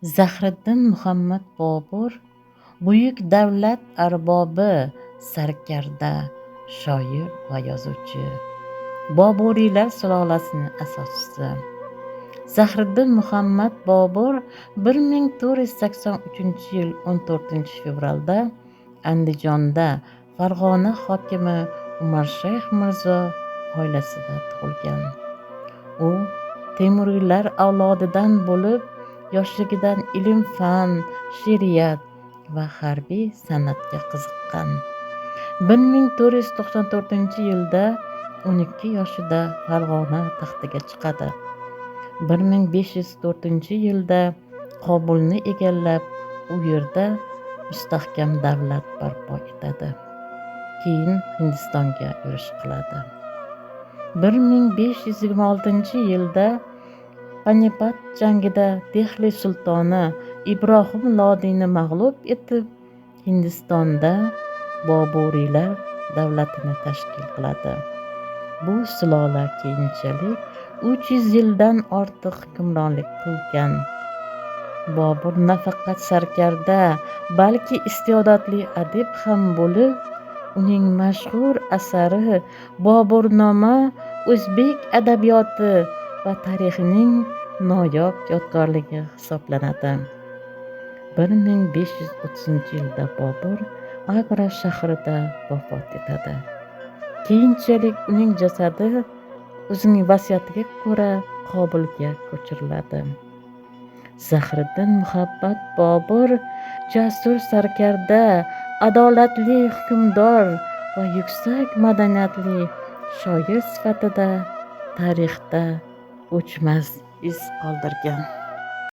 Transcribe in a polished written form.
Zahriddin Muhammad Bobur buyuk davlat arbobi, sarkarda, shoir va yozuvchi. Boburiylar sulolasining asoschisi. Zahriddin Muhammad Bobur 1483-yil 14-fevralda Andijonda Farg'ona hokimi Umarshayx Mirzo oilasida tug'ilgan. U Temuriylar avlodidan bo'lib, yoshligidan ilm-fan, she'riyat va harbiy san'atga qiziqqan. 1494-yilda 12 yoshida Farg'ona taxtiga chiqadi. 1504-yilda Qobulni egallab, u yerda mustahkam davlat barpo etadi. Keyin Hindistonga yurish qiladi. 1526-yilda Panipat jangida Dehli sultoni Ibrohim Lodiyni mag'lub etib, Hindistonda Boburiylar davlatini tashkil qiladi. Bu sulola keyinchalik 300 yildan ortiq hukmronlik qilgan. Bobur nafaqat sarkarda, balki iste'dodli adib ham bo'lib, uning mashhur asari Boburnoma o'zbek adabiyoti va tarixining noyob yodgorligi hisoblanadi. 1530-yilda Bobur Agra shahrida vafot etadi. Keyinchalik uning jasadi o'zining vasiyatiga ko'ra Qobulga ko'chiriladi. Zahriddin Muhammad Bobur jasur sarkarda, adolatli hukmdor va yuksak madaniyatli shoir sifatida tarixda o'chmas iz qoldirgan.